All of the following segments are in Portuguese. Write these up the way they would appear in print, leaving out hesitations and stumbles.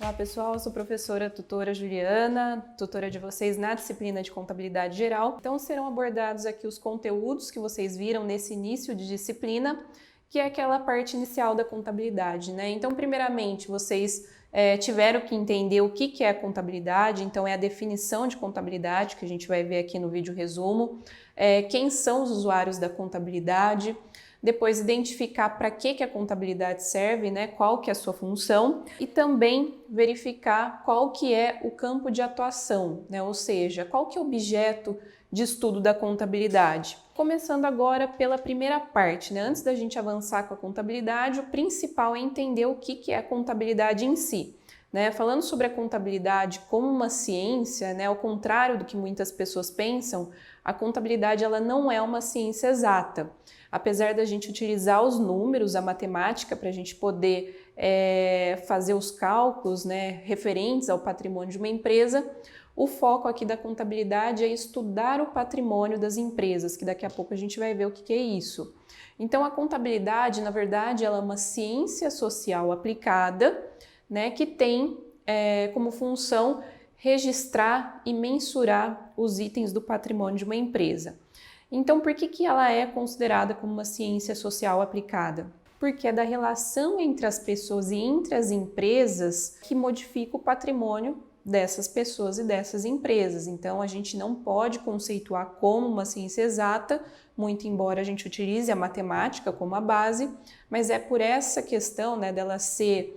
Olá pessoal, eu sou professora tutora Juliana, tutora de vocês na disciplina de Contabilidade Geral. Então serão abordados aqui os conteúdos que vocês viram nesse início de disciplina, que é aquela parte inicial da contabilidade, né? Então primeiramente vocês tiveram que entender o que é a contabilidade, então é a definição de contabilidade que a gente vai ver aqui no vídeo resumo, quem são os usuários da contabilidade, depois identificar para que a contabilidade serve, né? Qual que é a sua função e também verificar qual que é o campo de atuação, né? Ou seja, qual que é o objeto de estudo da contabilidade. Começando agora pela primeira parte, né? Antes da gente avançar com a contabilidade, o principal é entender o que é a contabilidade em si. Né? Falando sobre a contabilidade como uma ciência, né? Ao contrário do que muitas pessoas pensam, a contabilidade ela não é uma ciência exata. Apesar da gente utilizar os números, a matemática, para a gente poder fazer os cálculos, né, referentes ao patrimônio de uma empresa, o foco aqui da contabilidade é estudar o patrimônio das empresas, que daqui a pouco a gente vai ver o que é isso. Então, a contabilidade, na verdade, ela é uma ciência social aplicada, né, que tem como função registrar e mensurar os itens do patrimônio de uma empresa. Então, por que ela é considerada como uma ciência social aplicada? Porque é da relação entre as pessoas e entre as empresas que modifica o patrimônio dessas pessoas e dessas empresas. Então, a gente não pode conceituar como uma ciência exata, muito embora a gente utilize a matemática como a base, mas é por essa questão, né, dela ser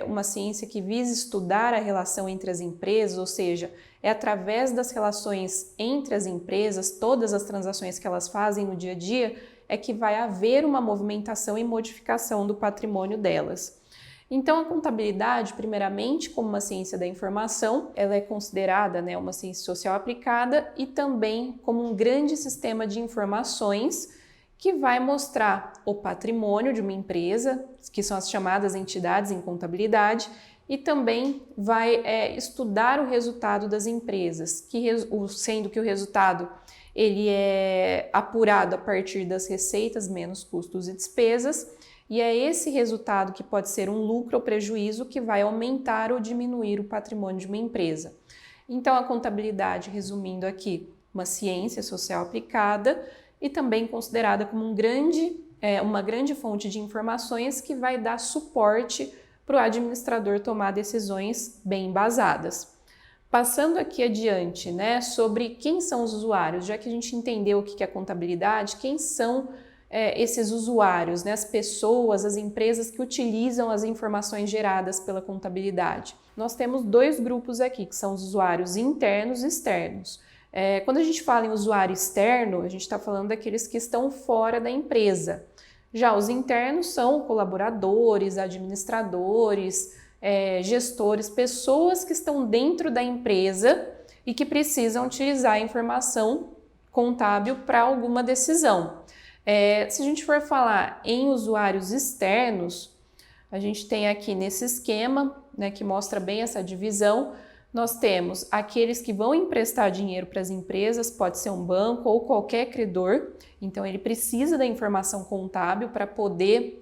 uma ciência que visa estudar a relação entre as empresas, ou seja, é através das relações entre as empresas, todas as transações que elas fazem no dia a dia, é que vai haver uma movimentação e modificação do patrimônio delas. Então, a contabilidade, primeiramente, como uma ciência da informação, ela é considerada, né, uma ciência social aplicada e também como um grande sistema de informações que vai mostrar o patrimônio de uma empresa, que são as chamadas entidades em contabilidade, e também vai estudar o resultado das empresas, sendo que o resultado ele é apurado a partir das receitas menos custos e despesas, e é esse resultado que pode ser um lucro ou prejuízo que vai aumentar ou diminuir o patrimônio de uma empresa. Então, a contabilidade, resumindo aqui, uma ciência social aplicada e também considerada como uma grande fonte de informações que vai dar suporte para o administrador tomar decisões bem embasadas. Passando aqui adiante, né, sobre quem são os usuários, já que a gente entendeu o que é contabilidade, quem são esses usuários, né, as pessoas, as empresas que utilizam as informações geradas pela contabilidade. Nós temos dois grupos aqui, que são os usuários internos e externos. Quando a gente fala em usuário externo, a gente está falando daqueles que estão fora da empresa. Já os internos são colaboradores, administradores, gestores, pessoas que estão dentro da empresa e que precisam utilizar a informação contábil para alguma decisão. Se a gente for falar em usuários externos, a gente tem aqui nesse esquema, né, que mostra bem essa divisão. Nós temos aqueles que vão emprestar dinheiro para as empresas, pode ser um banco ou qualquer credor, então ele precisa da informação contábil para poder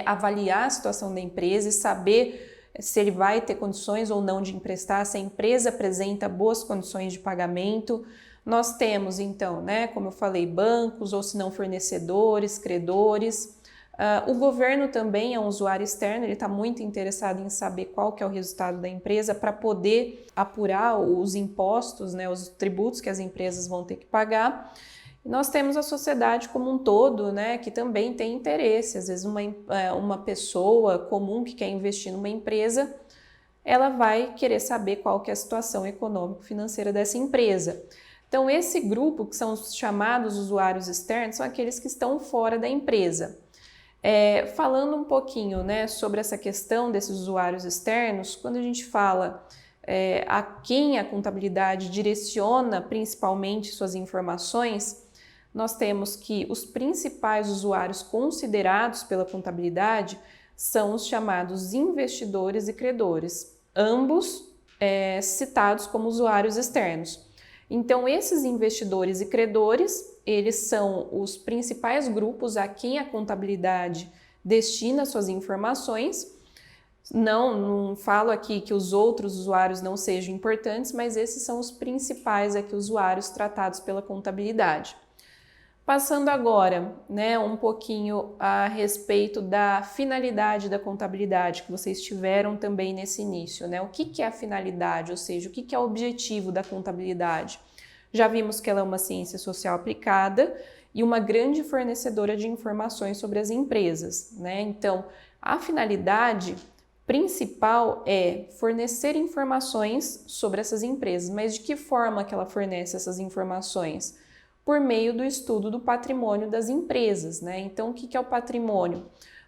avaliar a situação da empresa e saber se ele vai ter condições ou não de emprestar, se a empresa apresenta boas condições de pagamento. Nós temos então, né, como eu falei, bancos ou se não fornecedores, credores. O governo também é um usuário externo, ele está muito interessado em saber qual que é o resultado da empresa para poder apurar os impostos, né, os tributos que as empresas vão ter que pagar. E nós temos a sociedade como um todo, né, que também tem interesse. Às vezes uma pessoa comum que quer investir numa empresa, ela vai querer saber qual que é a situação econômico-financeira dessa empresa. Então esse grupo, que são os chamados usuários externos, são aqueles que estão fora da empresa. Falando um pouquinho, né, sobre essa questão desses usuários externos, quando a gente fala a quem a contabilidade direciona principalmente suas informações, nós temos que os principais usuários considerados pela contabilidade são os chamados investidores e credores, ambos citados como usuários externos. Então, esses investidores e credores, eles são os principais grupos a quem a contabilidade destina suas informações, Não falo aqui que os outros usuários não sejam importantes, mas esses são os principais aqui usuários tratados pela contabilidade. Passando agora, né, um pouquinho a respeito da finalidade da contabilidade, que vocês tiveram também nesse início, né? O que é a finalidade, ou seja, o que é o objetivo da contabilidade? Já vimos que ela é uma ciência social aplicada e uma grande fornecedora de informações sobre as empresas, né? Então, a finalidade principal é fornecer informações sobre essas empresas, mas de que forma que ela fornece essas informações? Por meio do estudo do patrimônio das empresas, né? Então, o que é o patrimônio?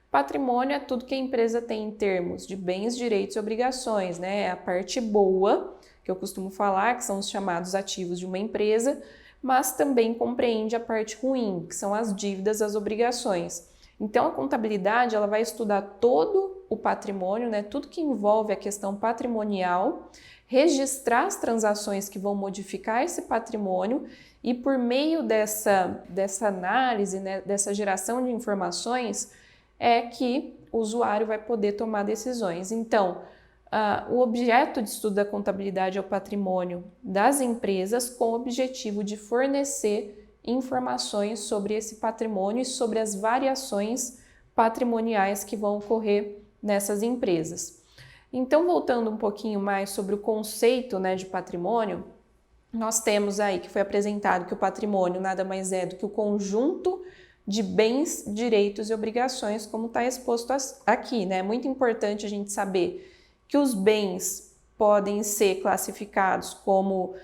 Patrimônio é tudo que a empresa tem em termos de bens, direitos e obrigações, né? É a parte boa, que eu costumo falar, que são os chamados ativos de uma empresa, mas também compreende a parte ruim, que são as dívidas, as obrigações. Então, a contabilidade ela vai estudar todo o patrimônio, né? Tudo que envolve a questão patrimonial, registrar as transações que vão modificar esse patrimônio e por meio dessa análise, né, dessa geração de informações, é que o usuário vai poder tomar decisões. Então, o objeto de estudo da contabilidade é o patrimônio das empresas com o objetivo de fornecer informações sobre esse patrimônio e sobre as variações patrimoniais que vão ocorrer nessas empresas. Então, voltando um pouquinho mais sobre o conceito, né, de patrimônio, nós temos aí que foi apresentado que o patrimônio nada mais é do que o conjunto de bens, direitos e obrigações, como está exposto aqui, né? É muito importante a gente saber que os bens podem ser classificados como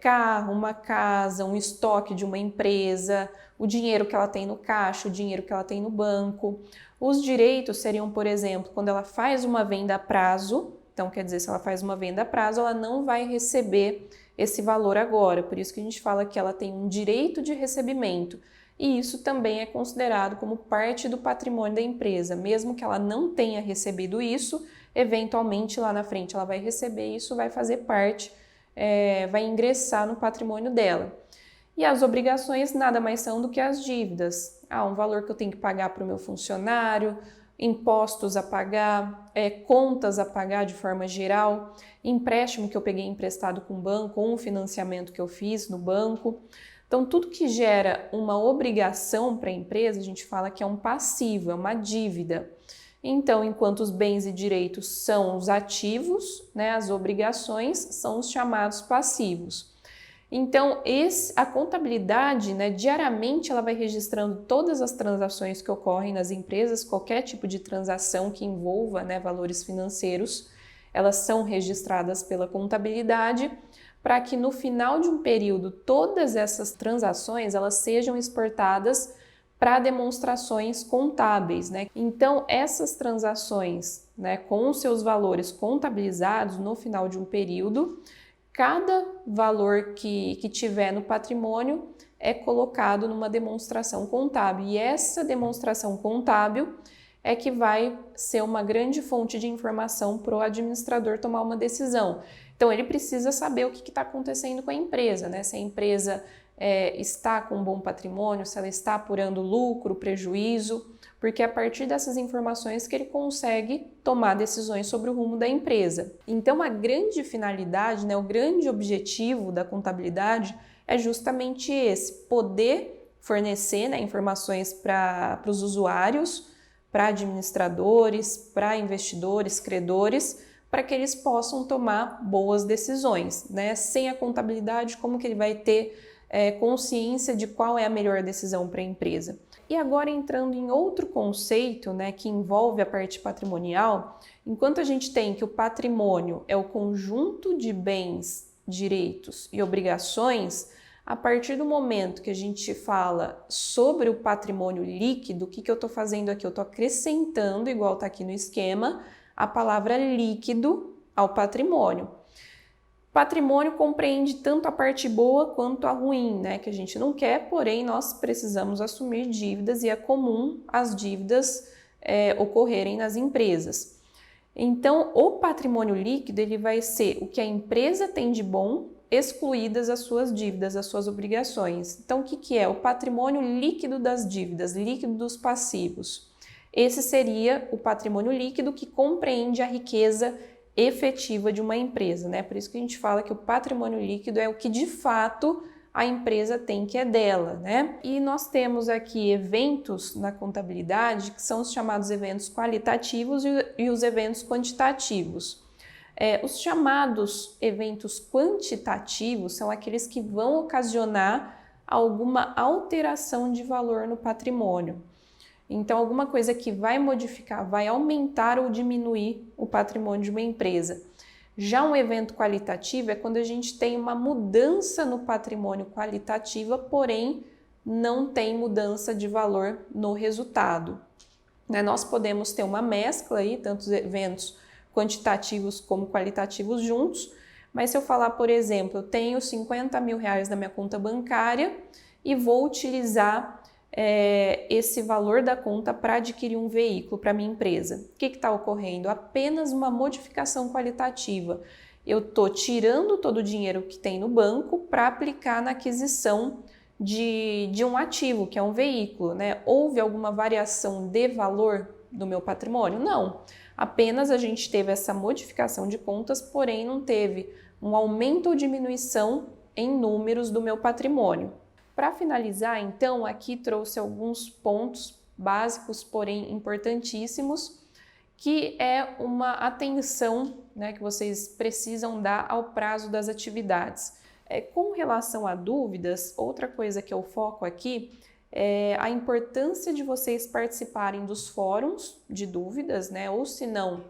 carro, uma casa, um estoque de uma empresa, o dinheiro que ela tem no caixa, o dinheiro que ela tem no banco. Os direitos seriam, por exemplo, quando ela faz uma venda a prazo. Então, quer dizer, se ela faz uma venda a prazo, ela não vai receber esse valor agora. Por isso que a gente fala que ela tem um direito de recebimento. E isso também é considerado como parte do patrimônio da empresa. Mesmo que ela não tenha recebido isso, eventualmente lá na frente ela vai receber isso, vai fazer parte, vai ingressar no patrimônio dela. E as obrigações nada mais são do que as dívidas. Um valor que eu tenho que pagar para o meu funcionário, impostos a pagar, contas a pagar de forma geral, empréstimo que eu peguei emprestado com o banco, ou um financiamento que eu fiz no banco. Então, tudo que gera uma obrigação para a empresa, a gente fala que é um passivo, é uma dívida. Então, enquanto os bens e direitos são os ativos, né, as obrigações são os chamados passivos. Então, a contabilidade, né, diariamente ela vai registrando todas as transações que ocorrem nas empresas, qualquer tipo de transação que envolva, né, valores financeiros, elas são registradas pela contabilidade para que no final de um período todas essas transações elas sejam exportadas para demonstrações contábeis, né? Então, essas transações, né, com os seus valores contabilizados no final de um período, cada valor que tiver no patrimônio é colocado numa demonstração contábil. E essa demonstração contábil é que vai ser uma grande fonte de informação para o administrador tomar uma decisão. Então, ele precisa saber o que está acontecendo com a empresa, né? Se a empresa está com um bom patrimônio, se ela está apurando lucro, prejuízo, porque é a partir dessas informações que ele consegue tomar decisões sobre o rumo da empresa. Então, a grande finalidade, né, o grande objetivo da contabilidade é justamente esse, poder fornecer, né, informações para os usuários, para administradores, para investidores, credores, para que eles possam tomar boas decisões, né? Sem a contabilidade, como que ele vai ter consciência de qual é a melhor decisão para a empresa? E agora entrando em outro conceito, né, que envolve a parte patrimonial, enquanto a gente tem que o patrimônio é o conjunto de bens, direitos e obrigações, a partir do momento que a gente fala sobre o patrimônio líquido, o que eu estou fazendo aqui? Eu estou acrescentando, igual está aqui no esquema, a palavra líquido ao patrimônio. Patrimônio compreende tanto a parte boa quanto a ruim, né? Que a gente não quer, porém nós precisamos assumir dívidas e é comum as dívidas ocorrerem nas empresas. Então, o patrimônio líquido ele vai ser o que a empresa tem de bom, excluídas as suas dívidas, as suas obrigações. Então, o que é? O patrimônio líquido das dívidas, líquido dos passivos. esse seria o patrimônio líquido, que compreende a riqueza efetiva de uma empresa, né? Por isso que a gente fala que o patrimônio líquido é o que de fato a empresa tem, que é dela, né? E nós temos aqui eventos na contabilidade que são os chamados eventos qualitativos e os eventos quantitativos. Os chamados eventos quantitativos são aqueles que vão ocasionar alguma alteração de valor no patrimônio. Então, alguma coisa que vai modificar, vai aumentar ou diminuir o patrimônio de uma empresa. Já um evento qualitativo é quando a gente tem uma mudança no patrimônio qualitativa, porém não tem mudança de valor no resultado. Nós podemos ter uma mescla aí, tanto os eventos quantitativos como qualitativos juntos, mas se eu falar, por exemplo, eu tenho 50 mil reais na minha conta bancária e vou utilizar esse valor da conta para adquirir um veículo para minha empresa. O que está ocorrendo? Apenas uma modificação qualitativa. Eu estou tirando todo o dinheiro que tem no banco para aplicar na aquisição de um ativo, que é um veículo, né? Houve alguma variação de valor do meu patrimônio? Não. Apenas a gente teve essa modificação de contas, porém não teve um aumento ou diminuição em números do meu patrimônio. Para finalizar, então, aqui trouxe alguns pontos básicos, porém importantíssimos, que é uma atenção, né, que vocês precisam dar ao prazo das atividades. Com relação a dúvidas, outra coisa que eu foco aqui é a importância de vocês participarem dos fóruns de dúvidas, né, ou se não,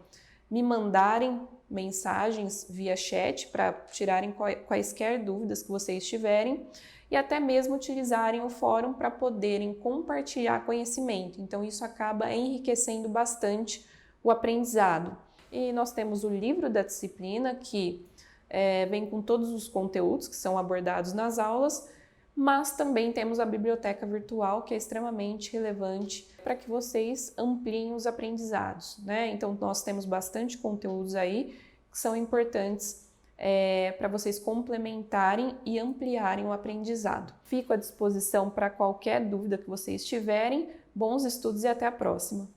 me mandarem mensagens via chat para tirarem quaisquer dúvidas que vocês tiverem, e até mesmo utilizarem o fórum para poderem compartilhar conhecimento. Então, isso acaba enriquecendo bastante o aprendizado. E nós temos o livro da disciplina, que vem com todos os conteúdos que são abordados nas aulas, mas também temos a biblioteca virtual, que é extremamente relevante para que vocês ampliem os aprendizados, né? Então, nós temos bastante conteúdos aí que são importantes para vocês complementarem e ampliarem o aprendizado. Fico à disposição para qualquer dúvida que vocês tiverem. Bons estudos e até a próxima!